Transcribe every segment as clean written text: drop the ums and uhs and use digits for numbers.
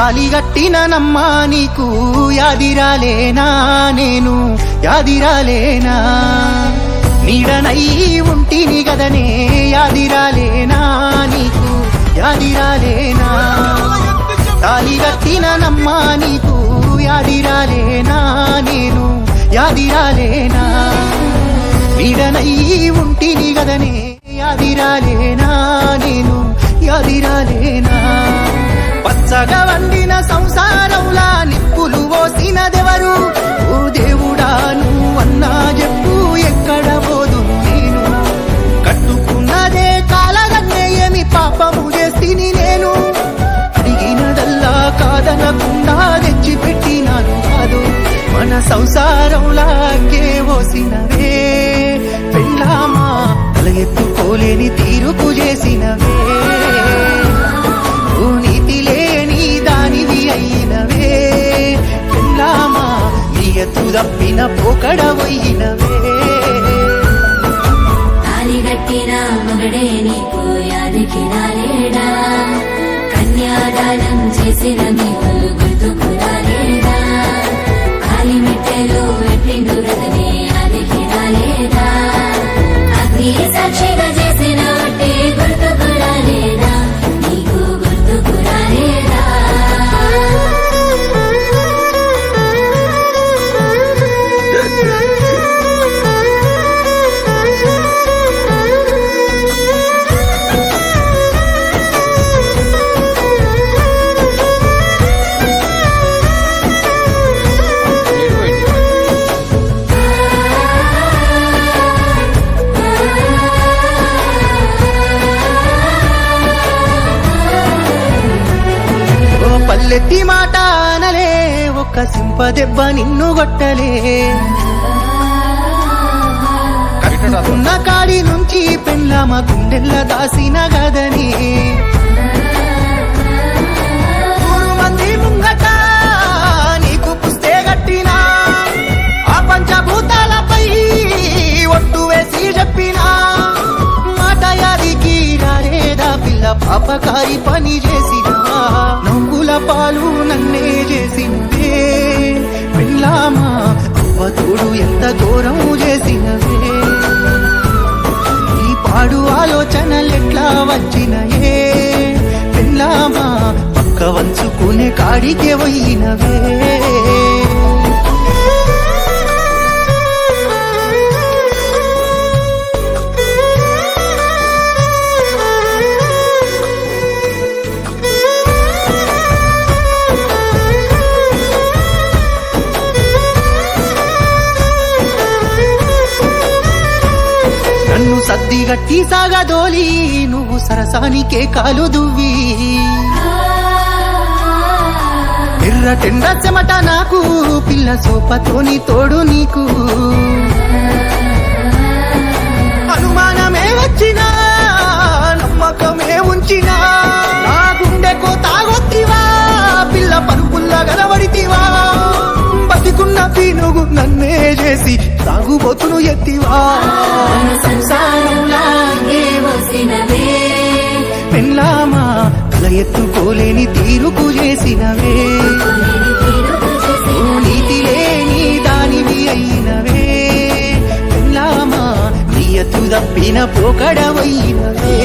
తాలిగట్టిననమ్మా నీకు యాదిరాలేనా నేను యాదిరాలేనా నీడనై ఉంటిని గదనే యాదిరాలేనా నీకు యాదిరాలేనా తాలిగట్టిననమ్మా నీకు యాదిరాలేనా నేను యాదిరాలేనా నీడనై ఉంటిని గదనే యాదిరాలేనా నేను యాదిరాలేనా పచ్చగా వండిన సంసారంలా నిప్పులు పోసినదెవరు ఓ దేవుడా నువ్వన్నా చెప్పు ఎక్కడ పోదు నేను కట్టుకున్నదే కాలగన్నే ఏమి పాపము చేస్తిని నేను అడిగినదల్లా కాదనకుండా తెచ్చి పెట్టినాను కాదు మన సంసారంలా అక్కే పోసినవే పెళ్ళామా తల ఎత్తుకోలేని తీరుకు చేసినవే నీతి లేని దానివి అయినవే పెళ్ళామా నీయతు తప్పిన పోకడవైనవే తాలిగట్టిన మగడే నీకు యాదికి రాలేడా కన్యాదానం చేసిన నీకు గుర్తుకు రాలేదా కాలిమిట్టెలు పెట్టిండు రతనే యాదికి రాలేదా అగ్ని సాక్షిగా చేసిన ఒట్టే గుర్తుకు రాలేదా నీకు గుర్తుకు రాలేదా పల్లెత్తి మాట అనలే ఒక్క సింపదెబ్బ నిన్ను కొట్టలే కట్టుకున్న కాడి నుంచి పెళ్ళామ గుండెల్ల దాసిన గదని 3 మంది ముంగట నీకు పుస్తే గట్టినా ఆ పంచభూతాలపై ఒట్టు వేసి చెప్పినా మాట యాదికి రాలేదా పిల్ల పాపకారి పని చేసినా నవ్వుల పాలు నన్నే చేసినవే పెళ్ళామా అవ్వతోడు ఎంత ఘోరం చేసినవే ఈ పాడు ఆలోచనలెట్లా వచ్చినయే పెళ్ళామా పక్క వంచుకునే కాడికే పోయినవే నన్ను సద్దిగట్టి సాగదోలి నువ్వు సరసానికే కాలు దువ్వి ఎర్రటెండ చెమట నాకు పిల్ల సోపతోని తోడు నీకు అనుమానమే వచ్చినా నమ్మకమే ఉంచినా నా గుండెకో తాగొత్తివా పిల్ల పరుపుల్లా గనబడితివా బతికున్న పీనుగు నన్నే చేసి తాగుబోతును ఎత్తివా సంసారంలా వసినవే పెళ్ళామా తల ఎత్తుకోలేని తీరుకు చేసినవే నీతి లేని దానివి అయినవే పెళ్ళామా నీయతు తప్పిన పోకడవైనవే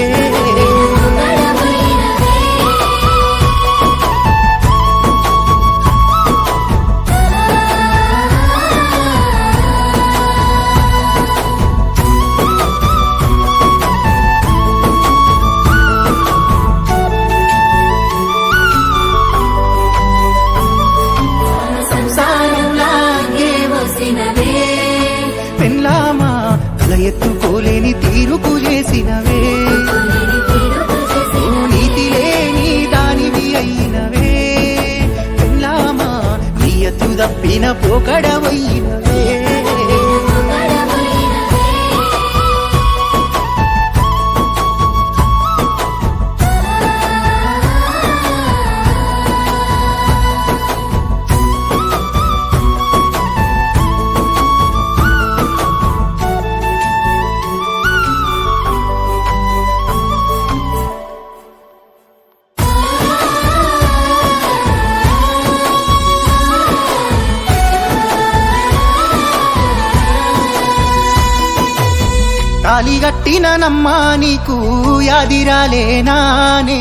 పెళ్ళామా తల ఎత్తుకోలేని తీరుకు చేసినవే నీతి లేని దానివి అయినవే పెళ్ళామా నీయతు తప్పిన పోకడవైనవే తాలి గట్టిన నమ్మా నీకు యాదిరాలేనానే